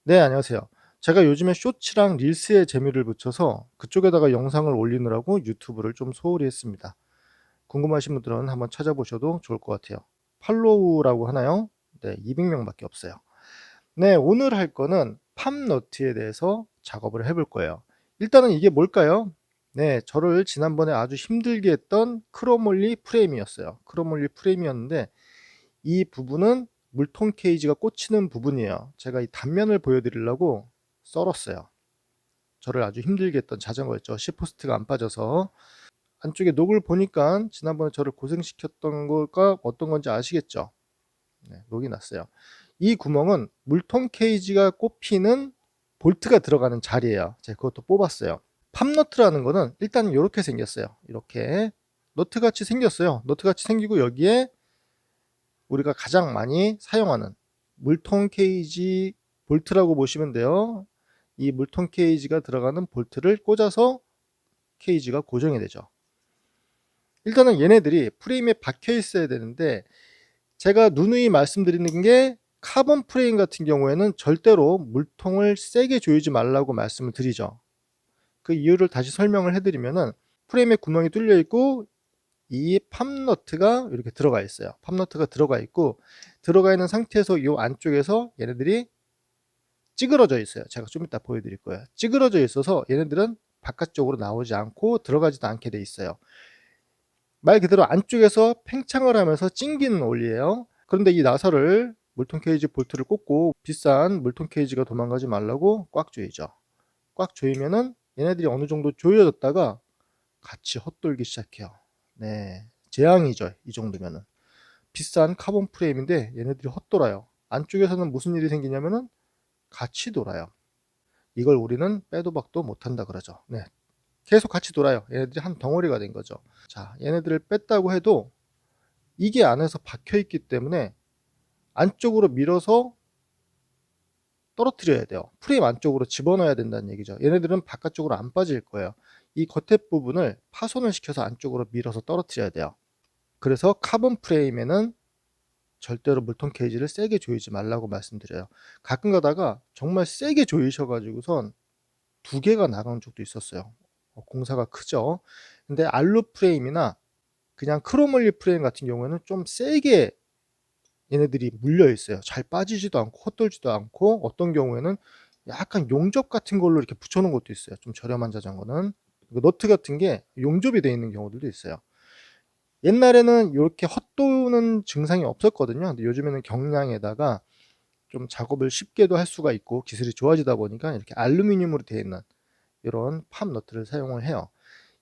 네, 안녕하세요. 제가 요즘에 쇼츠랑 릴스에 재미를 붙여서 그쪽에다가 영상을 올리느라고 유튜브를 좀 소홀히 했습니다. 궁금하신 분들은 한번 찾아보셔도 좋을 것 같아요. 팔로우라고 하나요? 네, 200명 밖에 없어요. 네, 오늘 할 거는 팝너트에 대해서 작업을 해볼 거예요. 일단은 이게 뭘까요? 네, 저를 지난번에 아주 힘들게 했던 크로몰리 프레임이었어요. 크로몰리 프레임이었는데 이 부분은 물통 케이지가 꽂히는 부분이에요. 제가 이 단면을 보여드리려고 썰었어요. 저를 아주 힘들게 했던 자전거였죠. 시포스트가 안 빠져서. 안쪽에 녹을 보니까 지난번에 저를 고생시켰던 거가 어떤 건지 아시겠죠? 네, 녹이 났어요. 이 구멍은 물통 케이지가 꼽히는 볼트가 들어가는 자리예요. 제가 그것도 뽑았어요. 팝너트라는 거는 일단 이렇게 생겼어요. 이렇게 너트같이 생겼어요. 너트같이 생기고 여기에 우리가 가장 많이 사용하는 물통 케이지 볼트라고 보시면 돼요. 이 물통 케이지가 들어가는 볼트를 꽂아서 케이지가 고정이 되죠. 일단은 얘네들이 프레임에 박혀 있어야 되는데 제가 누누이 말씀드리는 게 카본 프레임 같은 경우에는 절대로 물통을 세게 조이지 말라고 말씀을 드리죠. 그 이유를 다시 설명을 해드리면은 프레임에 구멍이 뚫려 있고 이 팝너트가 이렇게 들어가 있어요. 팝너트가 들어가 있고 들어가 있는 상태에서 이 안쪽에서 얘네들이 찌그러져 있어요. 제가 좀 이따 보여드릴 거예요. 찌그러져 있어서 얘네들은 바깥쪽으로 나오지 않고 들어가지도 않게 돼 있어요. 말 그대로 안쪽에서 팽창을 하면서 찡기는 원리예요. 그런데 이 나사를 물통 케이지 볼트를 꽂고 비싼 물통 케이지가 도망가지 말라고 꽉 조이죠. 꽉 조이면은 얘네들이 어느 정도 조여졌다가 같이 헛돌기 시작해요. 네, 재앙이죠. 이 정도면은. 비싼 카본 프레임인데 얘네들이 헛돌아요. 안쪽에서는 무슨 일이 생기냐면은 같이 돌아요. 이걸 우리는 빼도 박도 못한다 그러죠. 네, 계속 같이 돌아요. 얘네들이 한 덩어리가 된 거죠. 자, 얘네들을 뺐다고 해도 이게 안에서 박혀 있기 때문에 안쪽으로 밀어서 떨어뜨려야 돼요. 프레임 안쪽으로 집어넣어야 된다는 얘기죠. 얘네들은 바깥쪽으로 안 빠질 거예요. 이 겉에 부분을 파손을 시켜서 안쪽으로 밀어서 떨어뜨려야 돼요. 그래서 카본 프레임에는 절대로 물통 케이지를 세게 조이지 말라고 말씀드려요. 가끔 가다가 정말 세게 조이셔 가지고선 두 개가 나간 적도 있었어요. 공사가 크죠. 근데 알루 프레임이나 그냥 크로멀리 프레임 같은 경우에는 좀 세게 얘네들이 물려 있어요. 잘 빠지지도 않고 헛돌지도 않고 어떤 경우에는 약간 용접 같은 걸로 이렇게 붙여 놓은 것도 있어요. 좀 저렴한 자전거는. 그리고 너트 같은 게 용접이 되어 있는 경우들도 있어요. 옛날에는 요렇게 헛도는 증상이 없었거든요. 근데 요즘에는 경량에다가 좀 작업을 쉽게도 할 수가 있고 기술이 좋아지다 보니까 이렇게 알루미늄으로 되어 있는 이런 팝 너트를 사용을 해요.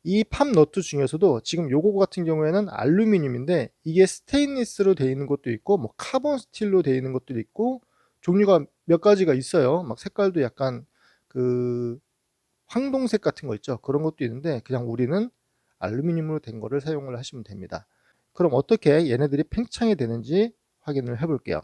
이 팝 너트 중에서도 지금 요거 같은 경우에는 알루미늄인데 이게 스테인리스로 되어 있는 것도 있고 뭐 카본 스틸로 되어 있는 것도 있고 종류가 몇 가지가 있어요. 막 색깔도 약간 그 황동색 같은 거 있죠. 그런 것도 있는데 그냥 우리는 알루미늄으로 된 거를 사용을 하시면 됩니다. 그럼 어떻게 얘네들이 팽창이 되는지 확인을 해 볼게요.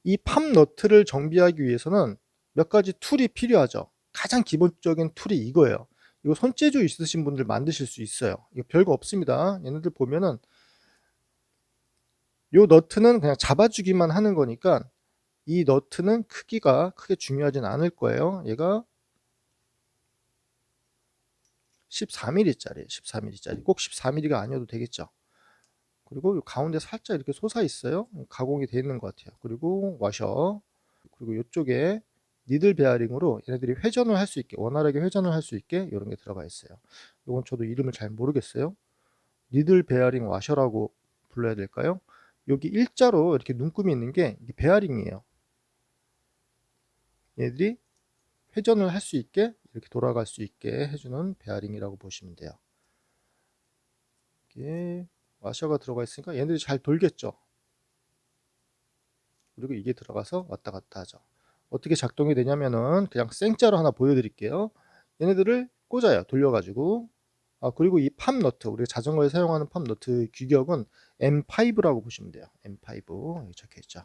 이 팝 너트를 정비하기 위해서는 몇 가지 툴이 필요하죠. 가장 기본적인 툴이 이거예요. 이거 손재주 있으신 분들 만드실 수 있어요. 이거 별거 없습니다. 얘네들 보면은 요 너트는 그냥 잡아주기만 하는 거니까 이 너트는 크기가 크게 중요하진 않을 거예요. 얘가 14mm 짜리예요. 14mm 짜리. 꼭 14mm가 아니어도 되겠죠. 그리고 요 가운데 살짝 이렇게 솟아 있어요. 가공이 되어 있는 것 같아요. 그리고 와셔. 그리고 요쪽에 니들 베어링으로 얘네들이 회전을 할 수 있게 원활하게 회전을 할 수 있게 이런 게 들어가 있어요. 이건 저도 이름을 잘 모르겠어요. 니들 베어링 와셔라고 불러야 될까요? 여기 일자로 이렇게 눈금이 있는 게 이게 베어링이에요. 얘들이 회전을 할 수 있게 이렇게 돌아갈 수 있게 해주는 베어링이라고 보시면 돼요. 이게 와셔가 들어가 있으니까 얘네들이 잘 돌겠죠. 그리고 이게 들어가서 왔다 갔다 하죠. 어떻게 작동이 되냐면은 그냥 생짜로 하나 보여드릴게요. 얘네들을 꽂아요. 돌려가지고. 그리고 이 팝너트, 우리가 자전거에 사용하는 팝너트 규격은 M5라고 보시면 돼요. M5 여기 적혀있죠.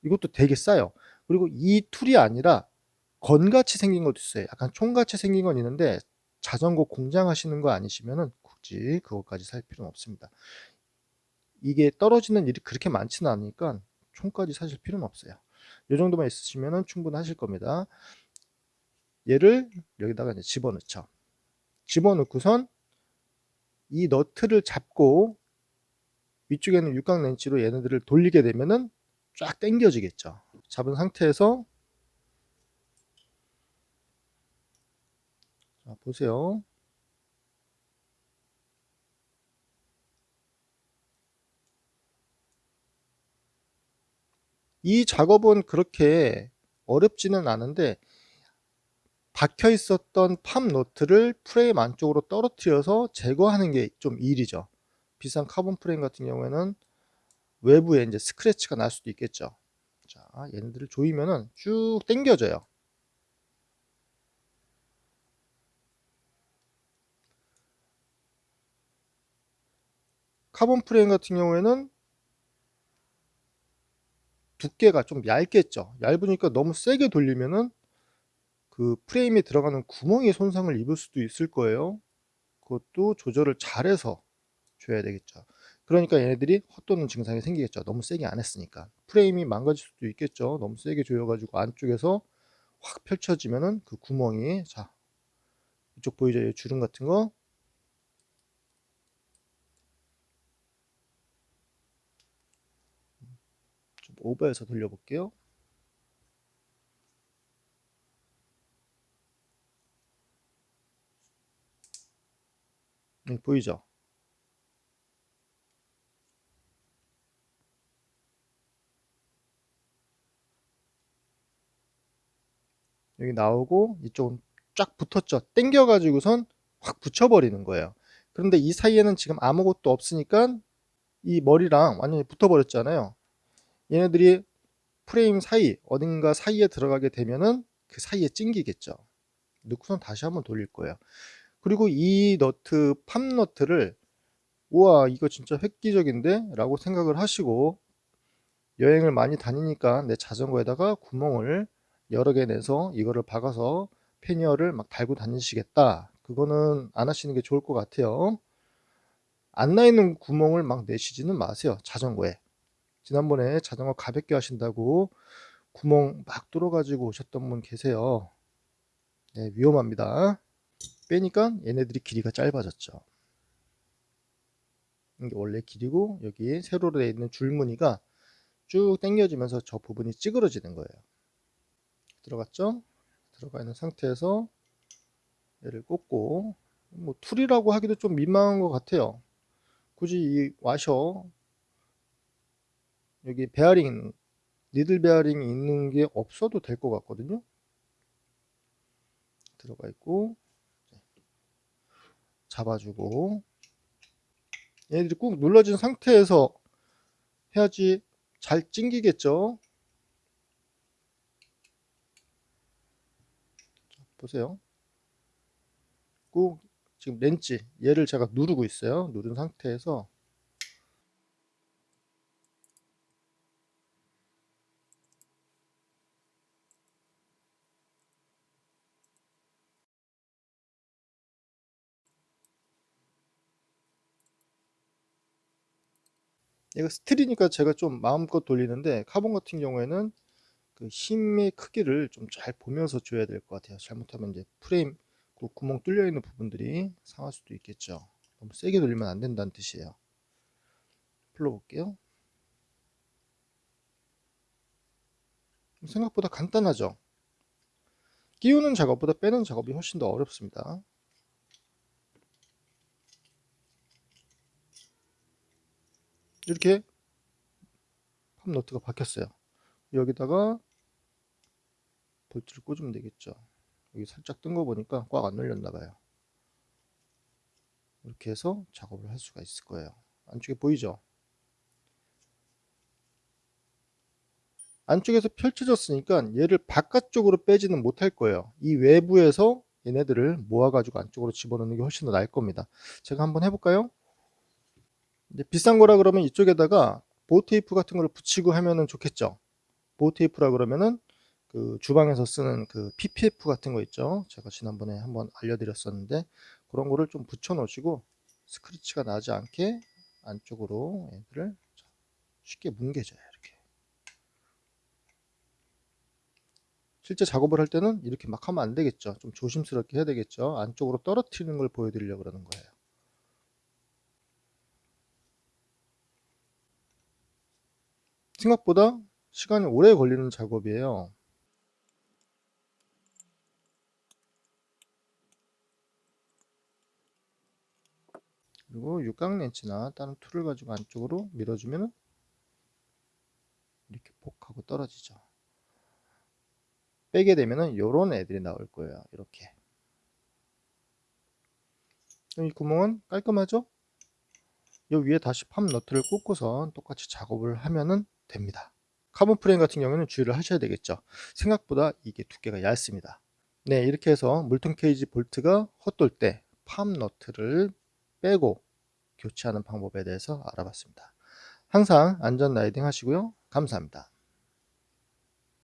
이것도 되게 싸요. 그리고 이 툴이 아니라 건같이 생긴 것도 있어요. 약간 총같이 생긴 건 있는데 자전거 공장 하시는 거 아니시면은 굳이 그것까지 살 필요는 없습니다. 이게 떨어지는 일이 그렇게 많지는 않으니까 총까지 사실 필요는 없어요. 이 정도만 있으시면 충분하실 겁니다. 얘를 여기다가 이제 집어넣죠. 집어넣고선 이 너트를 잡고 위쪽에는 육각 렌치로 얘네들을 돌리게 되면은 쫙 당겨지겠죠. 잡은 상태에서 자, 보세요. 이 작업은 그렇게 어렵지는 않은데 박혀 있었던 팝 너트를 프레임 안쪽으로 떨어뜨려서 제거하는 게 좀 일이죠. 비싼 카본 프레임 같은 경우에는 외부에 이제 스크래치가 날 수도 있겠죠. 자, 얘네들을 조이면은 쭉 당겨져요. 카본 프레임 같은 경우에는 두께가 좀 얇겠죠. 얇으니까 너무 세게 돌리면은 그 프레임에 들어가는 구멍이 손상을 입을 수도 있을 거예요. 그것도 조절을 잘해서 줘야 되겠죠. 그러니까 얘네들이 헛도는 증상이 생기겠죠. 너무 세게 안 했으니까. 프레임이 망가질 수도 있겠죠. 너무 세게 조여가지고 안쪽에서 확 펼쳐지면은 그 구멍이, 자, 이쪽 보이죠? 이 주름 같은 거. 좀 오버해서 돌려볼게요. 네, 보이죠? 여기 나오고 이쪽은 쫙 붙었죠. 당겨가지고선 확 붙여버리는 거예요. 그런데 이 사이에는 지금 아무것도 없으니까 이 머리랑 완전히 붙어버렸잖아요. 얘네들이 프레임 사이 어딘가 사이에 들어가게 되면은 그 사이에 찡기겠죠. 넣고선 다시 한번 돌릴 거예요. 그리고 이 너트, 팝 너트를 우와 이거 진짜 획기적인데 라고 생각을 하시고 여행을 많이 다니니까 내 자전거에다가 구멍을 여러 개 내서 이거를 박아서 패니어를 막 달고 다니시겠다, 그거는 안 하시는 게 좋을 것 같아요. 안 나 있는 구멍을 막 내시지는 마세요. 자전거에 지난번에 자전거 가볍게 하신다고 구멍 막 뚫어 가지고 오셨던 분 계세요. 네, 위험합니다. 빼니까 얘네들이 길이가 짧아졌죠. 이게 원래 길이고 여기 세로로 되어 있는 줄무늬가 쭉 당겨지면서 저 부분이 찌그러지는 거예요. 들어갔죠? 들어가 있는 상태에서 얘를 꽂고, 뭐 툴이라고 하기도 좀 민망한 것 같아요. 굳이 이 와셔 여기 베어링, 니들 베어링이 있는 게 없어도 될 것 같거든요. 들어가 있고 잡아주고 얘네들이 꾹 눌러진 상태에서 해야지 잘 찡기겠죠. 보세요. 꾹 지금 렌치 얘를 제가 누르고 있어요. 누른 상태에서 얘가 스틸이니까 제가 좀 마음껏 돌리는데 카본 같은 경우에는 그 힘의 크기를 좀 잘 보면서 줘야 될 것 같아요. 잘못하면 이제 프레임 그 구멍 뚫려 있는 부분들이 상할 수도 있겠죠. 너무 세게 돌리면 안 된다는 뜻이에요. 풀어볼게요. 생각보다 간단하죠. 끼우는 작업보다 빼는 작업이 훨씬 더 어렵습니다. 이렇게 팝너트가 박혔어요. 여기다가 볼트를 꽂으면 되겠죠. 여기 살짝 뜬 거 보니까 꽉 안 눌렸나 봐요. 이렇게 해서 작업을 할 수가 있을 거예요. 안쪽에 보이죠? 안쪽에서 펼쳐졌으니까 얘를 바깥쪽으로 빼지는 못할 거예요. 이 외부에서 얘네들을 모아가지고 안쪽으로 집어넣는 게 훨씬 더 나을 겁니다. 제가 한번 해볼까요? 이제 비싼 거라 그러면 이쪽에다가 보테이프 같은 걸 붙이고 하면은 좋겠죠. 보테이프라 그러면은 그 주방에서 쓰는 그 PPF 같은 거 있죠. 제가 지난번에 한번 알려드렸었는데 그런 거를 좀 붙여 놓으시고 스크래치가 나지 않게 안쪽으로 얘들을 쉽게 뭉개져요. 이렇게. 실제 작업을 할 때는 이렇게 막 하면 안 되겠죠. 좀 조심스럽게 해야 되겠죠. 안쪽으로 떨어뜨리는 걸 보여드리려고 그러는 거예요. 생각보다 시간이 오래 걸리는 작업이에요. 그리고 육각 렌치나 다른 툴을 가지고 안쪽으로 밀어주면 이렇게 폭 하고 떨어지죠. 빼게 되면은 요런 애들이 나올 거예요. 이렇게. 이 구멍은 깔끔하죠? 요 위에 다시 팝 너트를 꽂고서 똑같이 작업을 하면은 됩니다. 카본 프레임 같은 경우에는 주의를 하셔야 되겠죠. 생각보다 이게 두께가 얇습니다. 네, 이렇게 해서 물통 케이지 볼트가 헛돌 때 팝 너트를 빼고 교체하는 방법에 대해서 알아봤습니다. 항상 안전 라이딩 하시고요. 감사합니다.